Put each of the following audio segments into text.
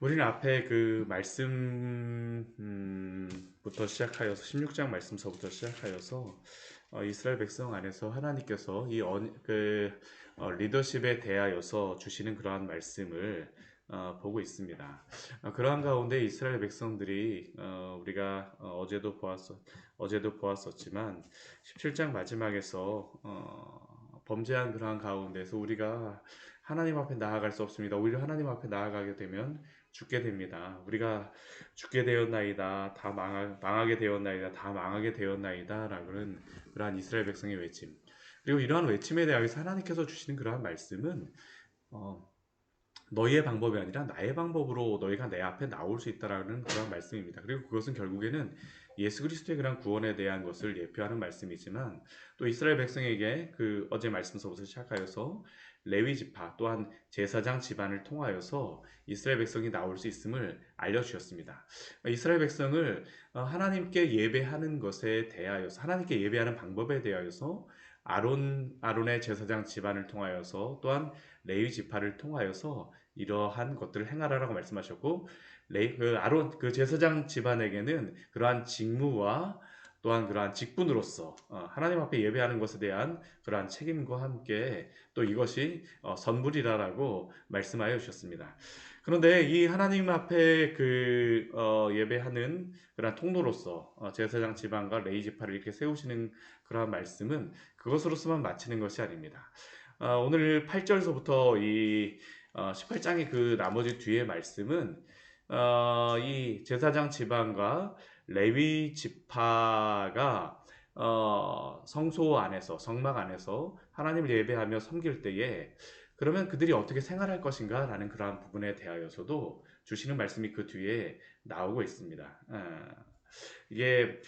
우리는 앞에 그 말씀부터 시작하여서 16장 말씀서부터 시작하여서 이스라엘 백성 안에서 하나님께서 리더십에 대하여서 주시는 그러한 말씀을 보고 있습니다. 그러한 가운데 이스라엘 백성들이 우리가 어제도 보았었지만 17장 마지막에서 범죄한 그러한 가운데서 우리가 하나님 앞에 나아갈 수 없습니다. 오히려 하나님 앞에 나아가게 되면 죽게 됩니다. 우리가 죽게 되었나이다, 망하게 되었나이다, 다 망하게 되었나이다 라는 그러한 이스라엘 백성의 외침. 그리고 이러한 외침에 대하여서 하나님께서 주시는 그러한 말씀은 어, 너희의 방법이 아니라 나의 방법으로 너희가 내 앞에 나올 수 있다라는 그런 말씀입니다. 그리고 그것은 결국에는 예수 그리스도의 그런 구원에 대한 것을 예표하는 말씀이지만 또 이스라엘 백성에게 그 어제 말씀서부터 시작하여서 레위 지파 또한 제사장 집안을 통하여서 이스라엘 백성이 나올 수 있음을 알려주셨습니다. 이스라엘 백성을 하나님께 예배하는 것에 대하여서 하나님께 예배하는 방법에 대하여서 아론의 제사장 집안을 통하여서 또한 레위 지파를 통하여서 이러한 것들을 행하라라고 말씀하셨고 아론 그 제사장 집안에게는 그러한 직무와 또한 그러한 직분으로서 하나님 앞에 예배하는 것에 대한 그러한 책임과 함께 또 이것이 선물이라라고 말씀하여 주셨습니다. 그런데 이 하나님 앞에 예배하는 그러한 통로로서 제사장 집안과 레위 지파를 이렇게 세우시는 그러한 말씀은 그것으로서만 마치는 것이 아닙니다. 오늘 8절서부터 이 18장의 그 나머지 뒤의 말씀은 이 제사장 집안과 레위 지파가 성소 안에서 성막 안에서 하나님을 예배하며 섬길 때에 그러면 그들이 어떻게 생활할 것인가 라는 그러한 부분에 대하여서도 주시는 말씀이 그 뒤에 나오고 있습니다. 이게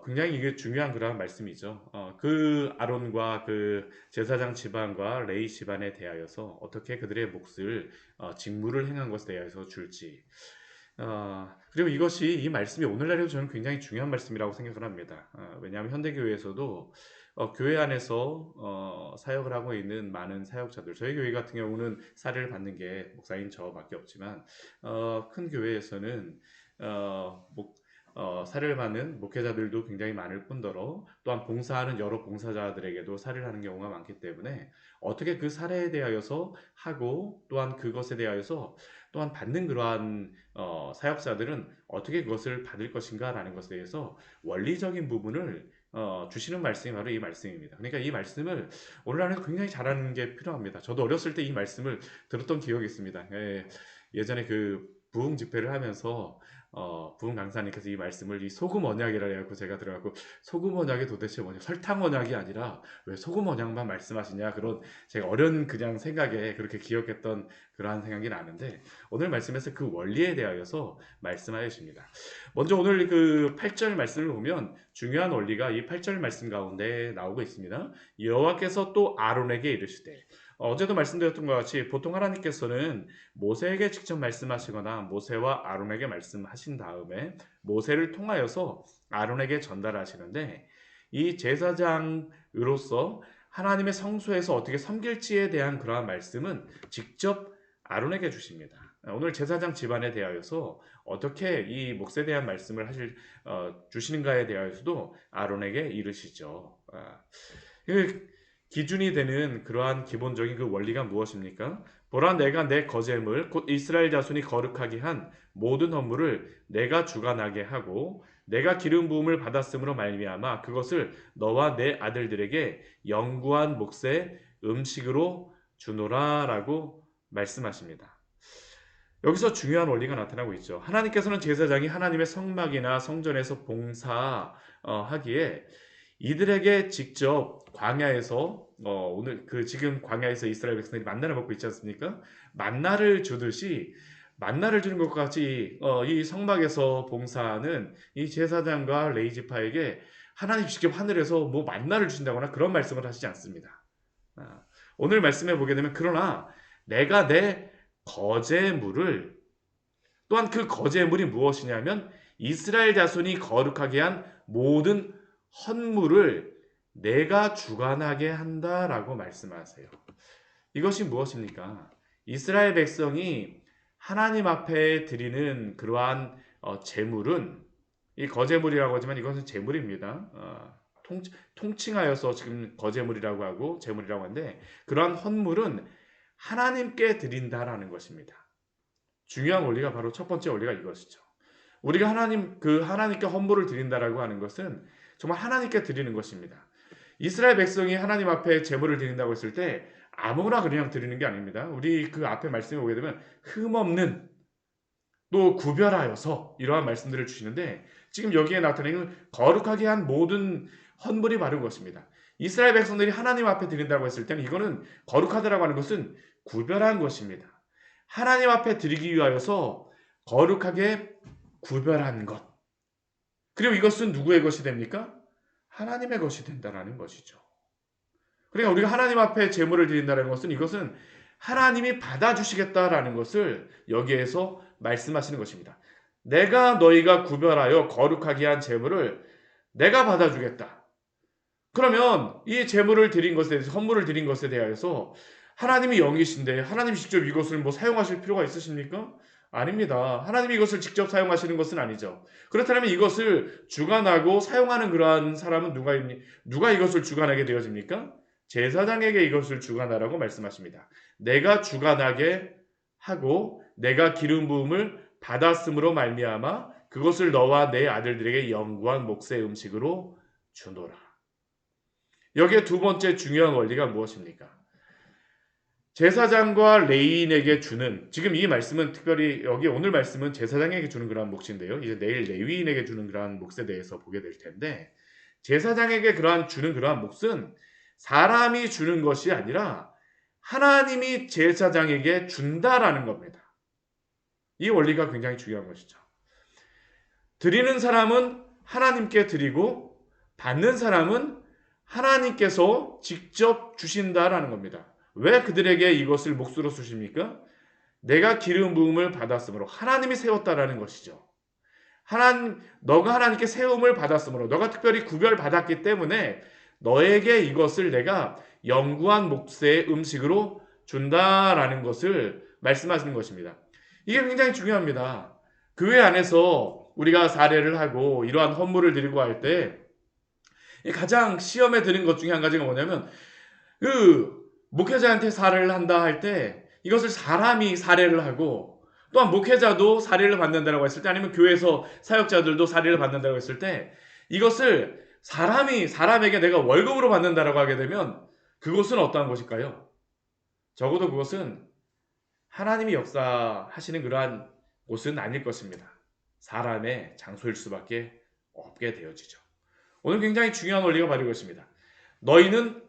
굉장히 이게 중요한 그런 말씀이죠. 그 아론과 그 제사장 집안과 레위 집안에 대하여서 어떻게 그들의 몫을 직무를 행한 것에 대해서 줄지. 그리고 이것이 이 말씀이 오늘날에도 저는 굉장히 중요한 말씀이라고 생각을 합니다. 왜냐하면 현대교회에서도 교회 안에서 사역을 하고 있는 많은 사역자들, 저희 교회 같은 경우는 사례를 받는 게 목사인 저밖에 없지만 큰 교회에서는 사례를 받는 목회자들도 굉장히 많을 뿐더러 또한 봉사하는 여러 봉사자들에게도 사례를 하는 경우가 많기 때문에 어떻게 그 사례에 대하여서 하고 또한 그것에 대하여서 또한 받는 그러한 사역자들은 어떻게 그것을 받을 것인가라는 것에 대해서 원리적인 부분을 주시는 말씀이 바로 이 말씀입니다. 그러니까 이 말씀을 오늘날에는 굉장히 잘하는 게 필요합니다. 저도 어렸을 때 이 말씀을 들었던 기억이 있습니다. 예전에 그 부흥 집회를 하면서 부흥 강사님께서 이 말씀을 이 소금 언약이라 해갖고 제가 들어갖고 소금 언약이 도대체 뭐냐 설탕 언약이 아니라 왜 소금 언약만 말씀하시냐 그런 제가 어린 그냥 생각에 그렇게 기억했던 그러한 생각이 나는데 오늘 말씀에서 그 원리에 대하여서 말씀하여 주십니다. 먼저 오늘 그 8절 말씀을 보면 중요한 원리가 이 8절 말씀 가운데 나오고 있습니다. 여호와께서 또 아론에게 이르시되 어제도 말씀드렸던 것 같이 보통 하나님께서는 모세에게 직접 말씀하시거나 모세와 아론에게 말씀하신 다음에 모세를 통하여서 아론에게 전달하시는데 이 제사장으로서 하나님의 성소에서 어떻게 섬길지에 대한 그러한 말씀은 직접 아론에게 주십니다. 오늘 제사장 집안에 대하여서 어떻게 이 몫에 대한 말씀을 주시는가에 대하여서도 아론에게 이르시죠. 기준이 되는 그러한 기본적인 그 원리가 무엇입니까? 보라 내가 내 거제물 곧 이스라엘 자손이 거룩하게 한 모든 헌물을 내가 주관하게 하고 내가 기름 부음을 받았으므로 말미암아 그것을 너와 내 아들들에게 영구한 몫의 음식으로 주노라라고 말씀하십니다. 여기서 중요한 원리가 나타나고 있죠. 하나님께서는 제사장이 하나님의 성막이나 성전에서 봉사하기에 이들에게 직접 광야에서 오늘 그 지금 광야에서 이스라엘 백성들이 만나를 먹고 있지 않습니까? 만나를 주듯이 만나를 주는 것과 같이 이 성막에서 봉사하는 이 제사장과 레이지파에게 하나님 직접 하늘에서 뭐 만나를 주신다거나 그런 말씀을 하시지 않습니다. 오늘 말씀해 보게 되면 그러나 내가 내 거제물을 또한 그 거제물이 무엇이냐면 이스라엘 자손이 거룩하게 한 모든 헌물을 내가 주관하게 한다라고 말씀하세요. 이것이 무엇입니까? 이스라엘 백성이 하나님 앞에 드리는 그러한 제물은 이 거제물이라고 하지만 이것은 제물입니다. 통칭하여서 지금 거제물이라고 하고 제물이라고 하는데 그러한 헌물은 하나님께 드린다라는 것입니다. 중요한 원리가 바로 첫 번째 원리가 이것이죠. 우리가 하나님께 헌물을 드린다라고 하는 것은 정말 하나님께 드리는 것입니다. 이스라엘 백성이 하나님 앞에 제물을 드린다고 했을 때 아무나 그냥 드리는 게 아닙니다. 우리 그 앞에 말씀에 보게 되면 흠없는 또 구별하여서 이러한 말씀들을 주시는데 지금 여기에 나타내는 거룩하게 한 모든 헌물이 바른 것입니다. 이스라엘 백성들이 하나님 앞에 드린다고 했을 때는 이거는 거룩하다라고 하는 것은 구별한 것입니다. 하나님 앞에 드리기 위하여서 거룩하게 구별한 것. 그리고 이것은 누구의 것이 됩니까? 하나님의 것이 된다라는 것이죠. 그러니까 우리가 하나님 앞에 제물을 드린다는 것은 이것은 하나님이 받아주시겠다라는 것을 여기에서 말씀하시는 것입니다. 너희가 구별하여 거룩하게 한 제물을 내가 받아주겠다. 그러면 이 제물을 드린 것에 대해서 헌물을 드린 것에 대하여서 하나님이 영이신데 하나님이 직접 이것을 사용하실 필요가 있으십니까? 아닙니다. 하나님이 이것을 직접 사용하시는 것은 아니죠. 그렇다면 이것을 주관하고 사용하는 그러한 사람은 누가 이것을 주관하게 되어집니까? 제사장에게 이것을 주관하라고 말씀하십니다. 내가 주관하게 하고 내가 기름 부음을 받았음으로 말미암아 그것을 너와 내 아들들에게 영구한 몫의 음식으로 주노라. 여기에 두 번째 중요한 원리가 무엇입니까? 제사장과 레위인에게 주는, 지금 이 말씀은 특별히 여기 오늘 말씀은 제사장에게 주는 그러한 몫인데요. 이제 내일 레위인에게 주는 그러한 몫에 대해서 보게 될 텐데, 제사장에게 주는 그러한 몫은 사람이 주는 것이 아니라 하나님이 제사장에게 준다라는 겁니다. 이 원리가 굉장히 중요한 것이죠. 드리는 사람은 하나님께 드리고 받는 사람은 하나님께서 직접 주신다라는 겁니다. 왜 그들에게 이것을 몫으로 주십니까? 내가 기름 부음을 받았으므로 하나님이 세웠다라는 것이죠. 너가 하나님께 세움을 받았으므로 너가 특별히 구별받았기 때문에 너에게 이것을 내가 영구한 몫의 음식으로 준다라는 것을 말씀하시는 것입니다. 이게 굉장히 중요합니다. 교회 안에서 우리가 사례를 하고 이러한 헌물을 드리고 할 때 가장 시험에 드는 것 중에 한 가지가 뭐냐면 목회자한테 사례를 한다 할 때 이것을 사람이 사례를 하고 또한 목회자도 사례를 받는다고 했을 때 아니면 교회에서 사역자들도 사례를 받는다고 했을 때 이것을 사람에게 내가 월급으로 받는다라고 하게 되면 그것은 어떠한 것일까요? 적어도 그것은 하나님이 역사하시는 그러한 곳은 아닐 것입니다. 사람의 장소일 수밖에 없게 되어지죠. 오늘 굉장히 중요한 원리가 바로 이것입니다. 너희는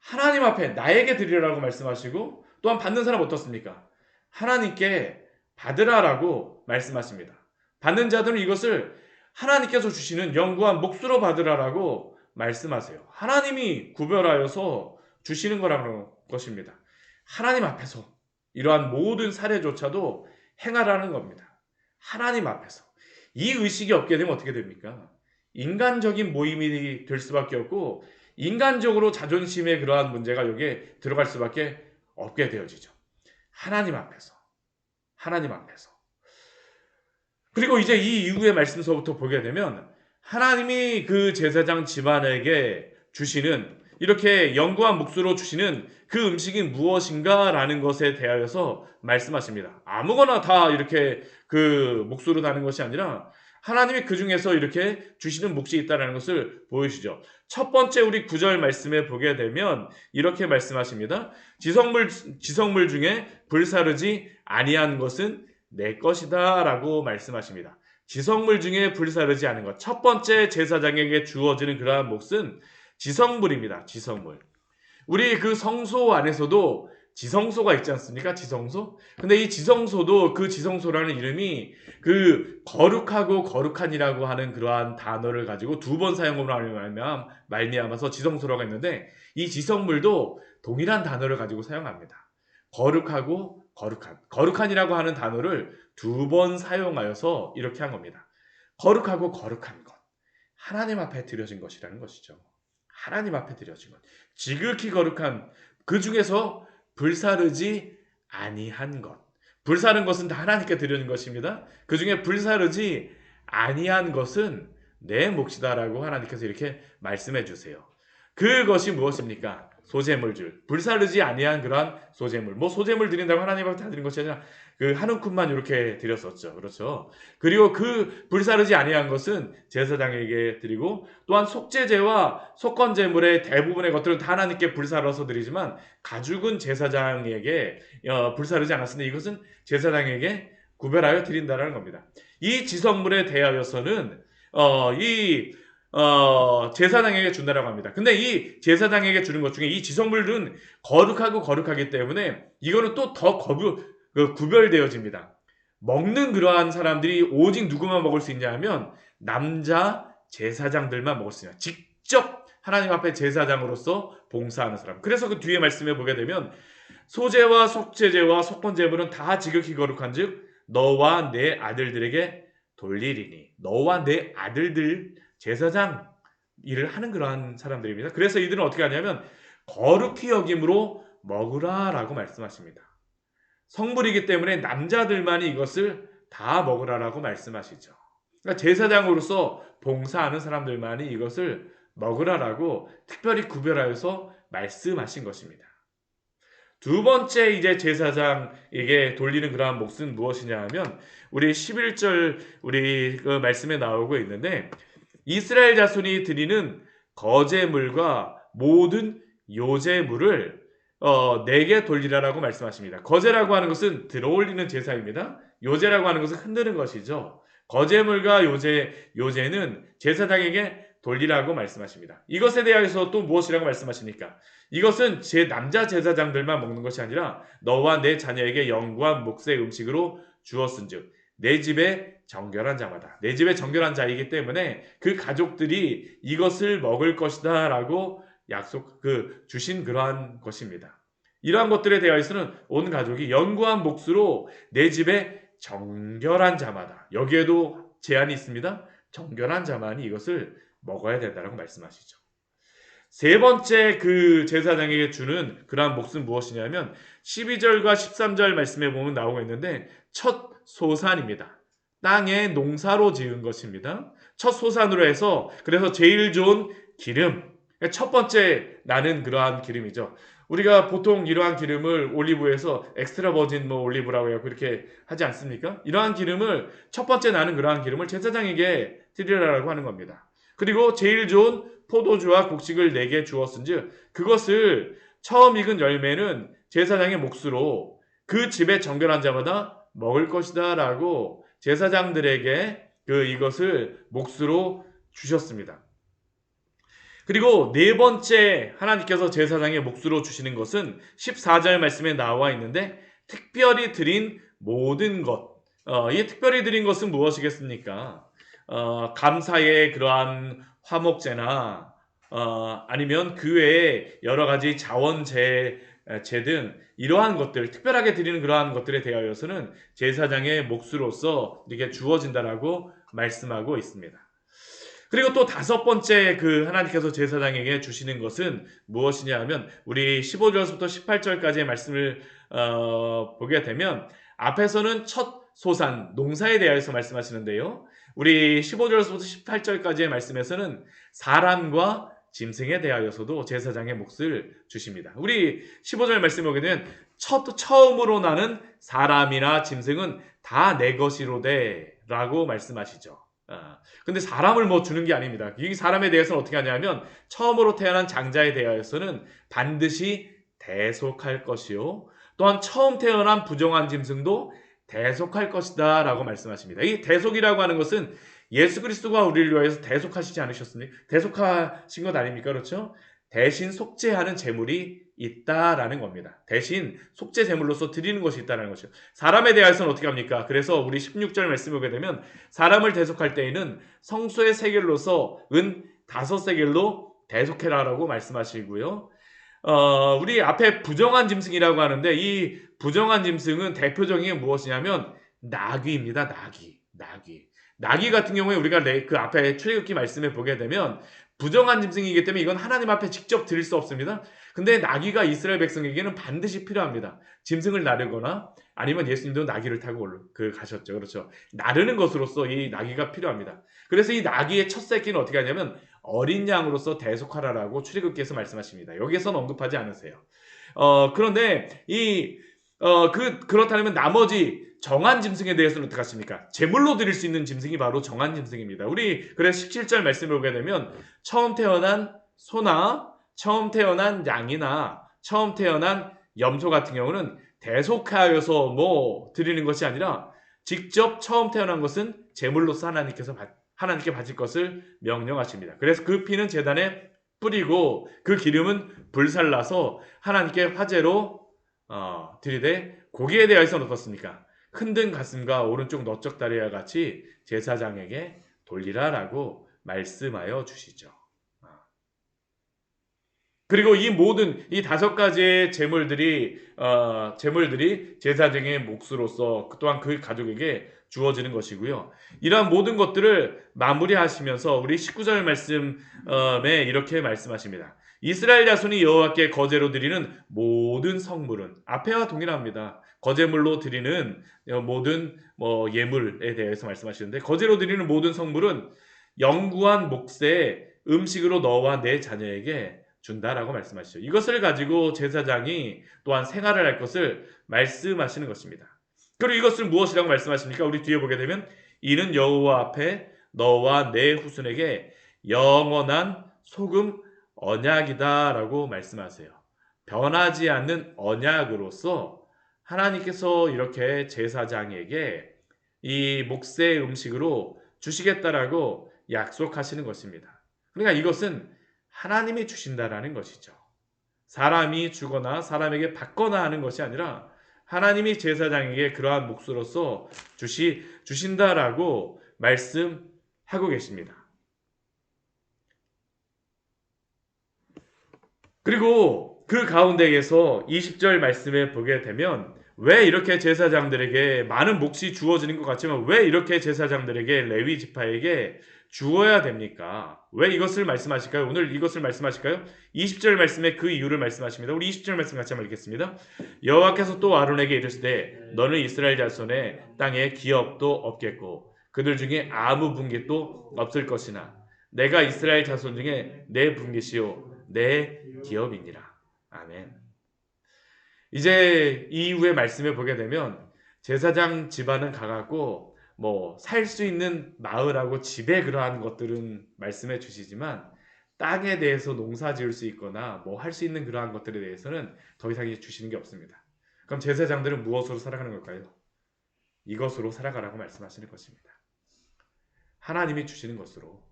하나님 앞에 나에게 드리라고 말씀하시고 또한 받는 사람 어떻습니까? 하나님께 받으라라고 말씀하십니다. 받는 자들은 이것을 하나님께서 주시는 영구한 몫으로 받으라라고 말씀하세요. 하나님이 구별하여서 주시는 거라는 것입니다. 하나님 앞에서 이러한 모든 사례조차도 행하라는 겁니다. 하나님 앞에서. 이 의식이 없게 되면 어떻게 됩니까? 인간적인 모임이 될 수밖에 없고 인간적으로 자존심의 그러한 문제가 여기에 들어갈 수밖에 없게 되어지죠. 하나님 앞에서. 하나님 앞에서. 그리고 이제 이 이후의 말씀서부터 보게 되면 하나님이 그 제사장 집안에게 주시는 이렇게 영구한 몫으로 주시는 그 음식이 무엇인가라는 것에 대하여서 말씀하십니다. 아무거나 다 이렇게 그 몫으로 나는 것이 아니라 하나님이 그 중에서 이렇게 주시는 몫이 있다는 것을 보여주시죠. 첫 번째 우리 9절 말씀에 보게 되면 이렇게 말씀하십니다. 지성물 중에 불사르지 아니한 것은 내 것이다 라고 말씀하십니다. 지성물 중에 불사르지 않은 것. 첫 번째 제사장에게 주어지는 그러한 몫은 지성물입니다. 지성물. 우리 그 성소 안에서도 지성소가 있지 않습니까? 지성소? 근데 이 지성소도 그 지성소라는 이름이 그 거룩하고 거룩한이라고 하는 그러한 단어를 가지고 두 번 사용으로 말미암아서 지성소라고 했는데 이 지성물도 동일한 단어를 가지고 사용합니다. 거룩하고 거룩한. 거룩한이라고 하는 단어를 두 번 사용하여서 이렇게 한 겁니다. 거룩하고 거룩한 것. 하나님 앞에 드려진 것이라는 것이죠. 하나님 앞에 드려진 것. 지극히 거룩한 그 중에서 불사르지 아니한 것. 불사른 것은 다 하나님께 드리는 것입니다. 그 중에 불사르지 아니한 것은 내 몫이다라고 하나님께서 이렇게 말씀해 주세요. 그것이 무엇입니까? 소재물줄. 불사르지 아니한 그러한 소재물. 뭐 소재물 드린다고 하나님 앞에 다 드린 것이 아니라 그 한 움큼만 이렇게 드렸었죠. 그렇죠. 그리고 그 불사르지 아니한 것은 제사장에게 드리고, 또한 속죄제와 속건제물의 대부분의 것들은 다 하나님께 불사러서 드리지만 가죽은 제사장에게 불사르지 않았으니 이것은 제사장에게 구별하여 드린다라는 겁니다. 이 지성물에 대하여서는 제사장에게 준다라고 합니다. 근데 이 제사장에게 주는 것 중에 이 지성물은 거룩하기 때문에 이거는 또 더 구별되어집니다. 먹는 그러한 사람들이 오직 누구만 먹을 수 있냐 하면 남자 제사장들만 먹을 수 있냐. 직접 하나님 앞에 제사장으로서 봉사하는 사람. 그래서 그 뒤에 말씀에 보게 되면 소제와 속죄제와 속건제물은 다 지극히 거룩한즉 너와 내 아들들에게 돌리리니. 너와 내 아들들 제사장 일을 하는 그러한 사람들입니다. 그래서 이들은 어떻게 하냐면 거룩히 여김으로 먹으라라고 말씀하십니다. 성물이기 때문에 남자들만이 이것을 다 먹으라라고 말씀하시죠. 그러니까 제사장으로서 봉사하는 사람들만이 이것을 먹으라라고 특별히 구별하여서 말씀하신 것입니다. 두 번째 이제 제사장에게 돌리는 그러한 몫은 무엇이냐 하면 우리 11절 우리 그 말씀에 나오고 있는데 이스라엘 자손이 드리는 거제물과 모든 요제물을 내게 돌리라라고 말씀하십니다. 거제라고 하는 것은 들어올리는 제사입니다. 요제라고 하는 것은 흔드는 것이죠. 거제물과 요제는 제사장에게 돌리라고 말씀하십니다. 이것에 대해서 또 무엇이라고 말씀하십니까? 이것은 제 남자 제사장들만 먹는 것이 아니라 너와 내 자녀에게 영구한 몫의 음식으로 주었은즉 내 집에 정결한 자마다. 내 집에 정결한 자이기 때문에 그 가족들이 이것을 먹을 것이다 라고 주신 그러한 것입니다. 이러한 것들에 대하여서는 온 가족이 영구한 몫으로 내 집에 정결한 자마다. 여기에도 제한이 있습니다. 정결한 자만이 이것을 먹어야 된다고 말씀하시죠. 세 번째 그 제사장에게 주는 그러한 몫은 무엇이냐면 12절과 13절 말씀에 보면 나오고 있는데 첫 소산입니다. 땅에 농사로 지은 것입니다. 첫 소산으로 해서 그래서 제일 좋은 기름, 첫 번째 나는 그러한 기름이죠. 우리가 보통 이러한 기름을 올리브에서 엑스트라 버진 올리브라고 해요. 그렇게 하지 않습니까? 이러한 기름을 첫 번째 나는 그러한 기름을 제사장에게 드리라고 하는 겁니다. 그리고 제일 좋은 포도주와 곡식을 내게 주었은즉 그것을 처음 익은 열매는 제사장의 몫으로 그 집에 정결한 자마다 먹을 것이다 라고 제사장들에게 이것을 몫으로 주셨습니다. 그리고 네 번째 하나님께서 제사장의 몫으로 주시는 것은 14절 말씀에 나와 있는데 특별히 드린 모든 것. 이 특별히 드린 것은 무엇이겠습니까? 감사의 그러한 화목제나 아니면 그 외에 여러 가지 자원제 등 이러한 것들, 특별하게 드리는 그러한 것들에 대하여서는 제사장의 몫으로서 이렇게 주어진다라고 말씀하고 있습니다. 그리고 또 다섯 번째 하나님께서 제사장에게 주시는 것은 무엇이냐 하면 우리 15절부터 18절까지의 말씀을 보게 되면 앞에서는 첫 소산, 농사에 대해서 말씀하시는데요. 우리 15절부터 18절까지의 말씀에서는 사람과 짐승에 대하여서도 제사장의 몫을 주십니다. 우리 15절 말씀에 보게 되면 처음으로 나는 사람이나 짐승은 다 내 것이로되 라고 말씀하시죠. 근데 사람을 주는 게 아닙니다. 이 사람에 대해서는 어떻게 하냐면 처음으로 태어난 장자에 대하여서는 반드시 대속할 것이요 또한 처음 태어난 부정한 짐승도 대속할 것이다 라고 말씀하십니다. 이 대속이라고 하는 것은 예수 그리스도가 우리를 위하여서 대속하시지 않으셨습니까? 대속하신 것 아닙니까? 그렇죠? 대신 속죄하는 제물이 있다라는 겁니다. 대신 속죄 제물로서 드리는 것이 있다는 것이죠. 사람에 대해서는 어떻게 합니까? 그래서 우리 16절 말씀을 보게 되면 사람을 대속할 때에는 성소의 세겔로서 은 5세겔로 대속해라라고 말씀하시고요. 우리 앞에 부정한 짐승이라고 하는데 이 부정한 짐승은 대표적인 게 무엇이냐면 나귀입니다. 나귀. 나귀 같은 경우에 우리가 그 앞에 출애굽기 말씀에 보게 되면 부정한 짐승이기 때문에 이건 하나님 앞에 직접 드릴 수 없습니다. 근데 나귀가 이스라엘 백성에게는 반드시 필요합니다. 짐승을 나르거나 아니면 예수님도 나귀를 타고 가셨죠. 그렇죠. 나르는 것으로서 이 나귀가 필요합니다. 그래서 이 나귀의 첫 새끼는 어떻게 하냐면 어린 양으로서 대속하라라고 출애굽기에서 말씀하십니다. 여기에서는 언급하지 않으세요. 그런데 그렇다면 나머지 정한 짐승에 대해서는 어떻게 하십니까? 제물로 드릴 수 있는 짐승이 바로 정한 짐승입니다. 우리 그래서 17절 말씀을 보게 되면 처음 태어난 소나 처음 태어난 양이나 처음 태어난 염소 같은 경우는 대속하여서 뭐 드리는 것이 아니라 직접 처음 태어난 것은 제물로서 하나님께 바칠 것을 명령하십니다. 그래서 그 피는 제단에 뿌리고 그 기름은 불살라서 하나님께 화제로 드리되 고기에 대해서는 어떻습니까? 흔든 가슴과 오른쪽 너쪽 다리와 같이 제사장에게 돌리라라고 말씀하여 주시죠. 그리고 이 5가지의 제물들이 제사장의 몫으로서 또한 그 가족에게 주어지는 것이고요. 이러한 모든 것들을 마무리하시면서 우리 19절 말씀에 이렇게 말씀하십니다. 이스라엘 자손이 여호와께 거제로 드리는 모든 성물은 앞에와 동일합니다. 거제물로 드리는 모든 예물에 대해서 말씀하시는데 거제로 드리는 모든 성물은 영구한 몫의 음식으로 너와 내 자녀에게 준다라고 말씀하시죠. 이것을 가지고 제사장이 또한 생활을 할 것을 말씀하시는 것입니다. 그리고 이것을 무엇이라고 말씀하십니까? 우리 뒤에 보게 되면 이는 여호와 앞에 너와 내 후손에게 영원한 소금 언약이다라고 말씀하세요. 변하지 않는 언약으로서 하나님께서 이렇게 제사장에게 이 몫의 음식으로 주시겠다라고 약속하시는 것입니다. 그러니까 이것은 하나님이 주신다라는 것이죠. 사람이 주거나 사람에게 받거나 하는 것이 아니라 하나님이 제사장에게 그러한 몫으로서 주신다라고 말씀하고 계십니다. 그리고 그 가운데에서 20절 말씀에 보게 되면 왜 이렇게 제사장들에게 많은 몫이 주어지는 것 같지만 왜 이렇게 제사장들에게 레위 지파에게 주어야 됩니까? 왜 이것을 말씀하실까요? 오늘 이것을 말씀하실까요? 20절 말씀에 그 이유를 말씀하십니다. 우리 20절 말씀 같이 한번 읽겠습니다. 여호와께서 또 아론에게 이르시되 너는 이스라엘 자손의 땅에 기업도 없겠고 그들 중에 아무 분깃도 없을 것이나 내가 이스라엘 자손 중에 내 분깃이요 내 기업이니라. 아멘. 이제 이후의 말씀을 보게 되면 제사장 집안은 가갖고 살 수 있는 마을하고 집에 그러한 것들은 말씀해 주시지만 땅에 대해서 농사 지을 수 있거나 할 수 있는 그러한 것들에 대해서는 더 이상 주시는 게 없습니다. 그럼 제사장들은 무엇으로 살아가는 걸까요? 이것으로 살아가라고 말씀하시는 것입니다. 하나님이 주시는 것으로.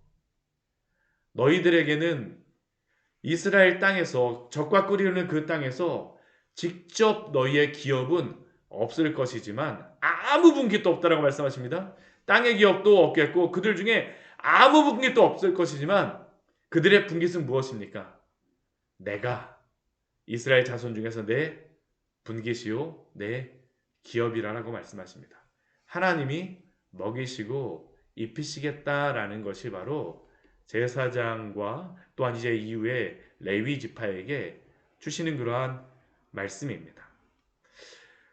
너희들에게는 이스라엘 땅에서 적과 끓이는 그 땅에서 직접 너희의 기업은 없을 것이지만 아무 분깃도 없다라고 말씀하십니다. 땅의 기업도 없겠고 그들 중에 아무 분깃도 없을 것이지만 그들의 분깃은 무엇입니까? 내가 이스라엘 자손 중에서 내 분깃이요 내 기업이라고 말씀하십니다. 하나님이 먹이시고 입히시겠다라는 것이 바로 제사장과 또한 이제 이후에 레위 지파에게 주시는 그러한 말씀입니다.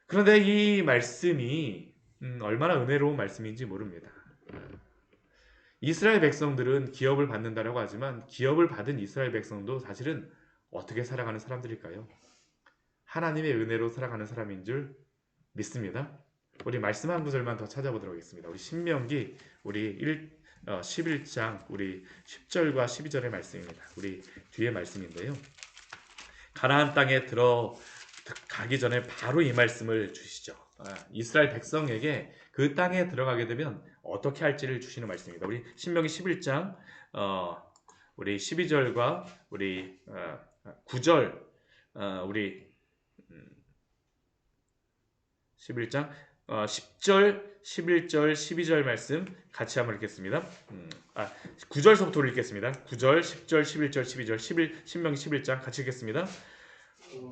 그런데 이 말씀이 얼마나 은혜로운 말씀인지 모릅니다. 이스라엘 백성들은 기업을 받는다라고 하지만 기업을 받은 이스라엘 백성도 사실은 어떻게 살아가는 사람들일까요? 하나님의 은혜로 살아가는 사람인 줄 믿습니다. 우리 말씀 한 구절만 더 찾아보도록 하겠습니다. 우리 신명기 우리 11장 우리 10절과 12절의 말씀입니다. 우리 뒤에 말씀인데요. 가나안 땅에 들어가기 전에 바로 이 말씀을 주시죠. 이스라엘 백성에게 그 땅에 들어가게 되면 어떻게 할지를 주시는 말씀입니다. 우리 신명기 11장 우리 12절과 우리 9절 우리 11장 10절, 11절, 12절 말씀 같이 한번 읽겠습니다. 9절서부터 읽겠습니다. 9절, 10절, 11절, 12절, 신명기 11장 같이 읽겠습니다.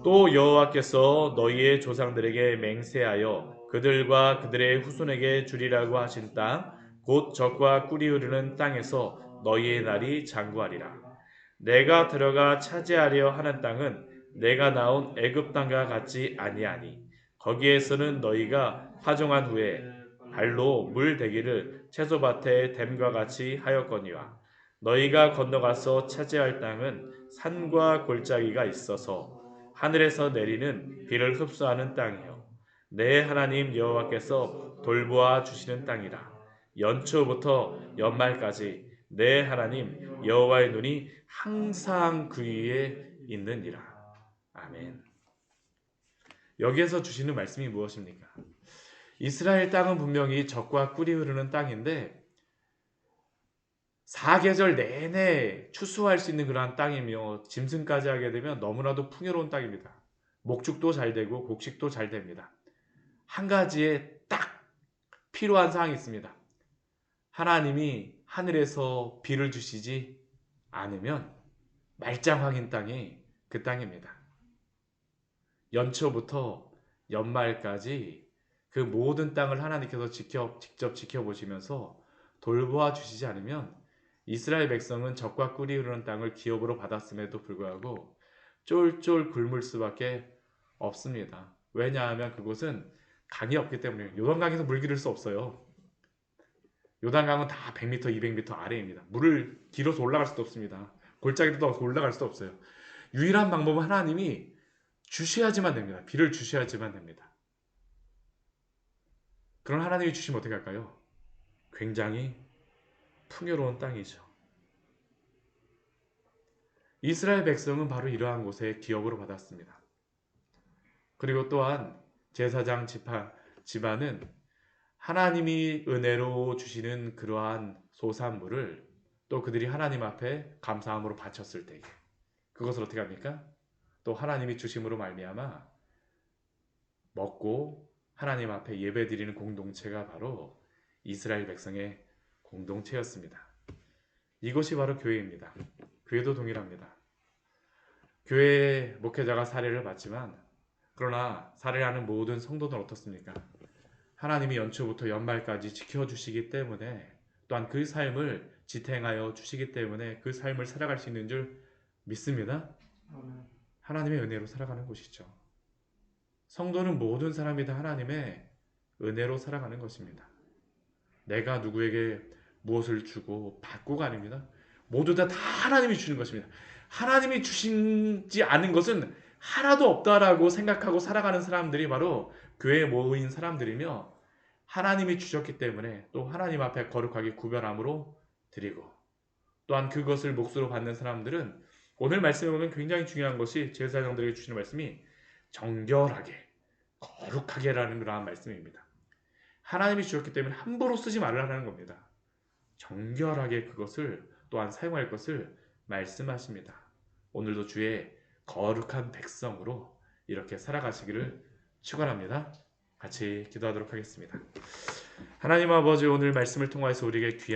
또 여호와께서 너희의 조상들에게 맹세하여 그들과 그들의 후손에게 주리라고 하신 땅 곧 적과 꿀이 흐르는 땅에서 너희의 날이 장구하리라. 내가 들어가 차지하려 하는 땅은 내가 나온 애굽 땅과 같지 아니하니 거기에서는 너희가 파종한 후에 발로 물 대기를 채소밭에 댐과 같이 하였거니와 너희가 건너가서 차지할 땅은 산과 골짜기가 있어서 하늘에서 내리는 비를 흡수하는 땅이요 내 하나님 여호와께서 돌보아 주시는 땅이라. 연초부터 연말까지 내 하나님 여호와의 눈이 항상 그 위에 있느니라. 아멘. 여기에서 주시는 말씀이 무엇입니까? 이스라엘 땅은 분명히 젖과 꿀이 흐르는 땅인데 사계절 내내 추수할 수 있는 그러한 땅이며 짐승까지 하게 되면 너무나도 풍요로운 땅입니다. 목축도 잘 되고 곡식도 잘 됩니다. 한 가지에 딱 필요한 사항이 있습니다. 하나님이 하늘에서 비를 주시지 않으면 말짱황인 땅이 그 땅입니다. 연초부터 연말까지 그 모든 땅을 하나님께서 직접 지켜보시면서 돌보아 주시지 않으면 이스라엘 백성은 젖과 꿀이 흐르는 땅을 기업으로 받았음에도 불구하고 쫄쫄 굶을 수밖에 없습니다. 왜냐하면 그곳은 강이 없기 때문에 요단강에서 물 기를 수 없어요. 요단강은 다 100m, 200m 아래입니다. 물을 길어서 올라갈 수도 없습니다. 골짜기도 더 올라갈 수도 없어요. 유일한 방법은 하나님이 주셔야지만 됩니다. 비를 주셔야지만 됩니다. 그런 하나님이 주시면 어떻게 할까요? 굉장히 풍요로운 땅이죠. 이스라엘 백성은 바로 이러한 곳에 기업으로 받았습니다. 그리고 또한 제사장 집안은 하나님이 은혜로 주시는 그러한 소산물을 또 그들이 하나님 앞에 감사함으로 바쳤을 때에 그것을 어떻게 합니까? 또 하나님이 주심으로 말미암아 먹고 하나님 앞에 예배드리는 공동체가 바로 이스라엘 백성의 공동체였습니다. 이것이 바로 교회입니다. 교회도 동일합니다. 교회 목회자가 사례를 받지만 그러나 사례하는 모든 성도들은 어떻습니까? 하나님이 연초부터 연말까지 지켜주시기 때문에 또한 그 삶을 지탱하여 주시기 때문에 그 삶을 살아갈 수 있는 줄 믿습니다. 하나님의 은혜로 살아가는 것이죠. 성도는 모든 사람이 다 하나님의 은혜로 살아가는 것입니다. 내가 누구에게 무엇을 주고 받고가 아닙니다. 모두 다 하나님이 주는 것입니다. 하나님이 주시지 않은 것은 하나도 없다라고 생각하고 살아가는 사람들이 바로 교회에 모인 사람들이며 하나님이 주셨기 때문에 또 하나님 앞에 거룩하게 구별함으로 드리고 또한 그것을 몫으로 받는 사람들은 오늘 말씀에 보면 굉장히 중요한 것이 제사장들에게 주시는 말씀이 정결하게 거룩하게라는 그러한 말씀입니다. 하나님이 주셨기 때문에 함부로 쓰지 말라는 겁니다. 정결하게 그것을 또한 사용할 것을 말씀하십니다. 오늘도 주의 거룩한 백성으로 이렇게 살아가시기를 축원합니다. 같이 기도하도록 하겠습니다. 하나님 아버지 오늘 말씀을 통해서 우리에게 귀한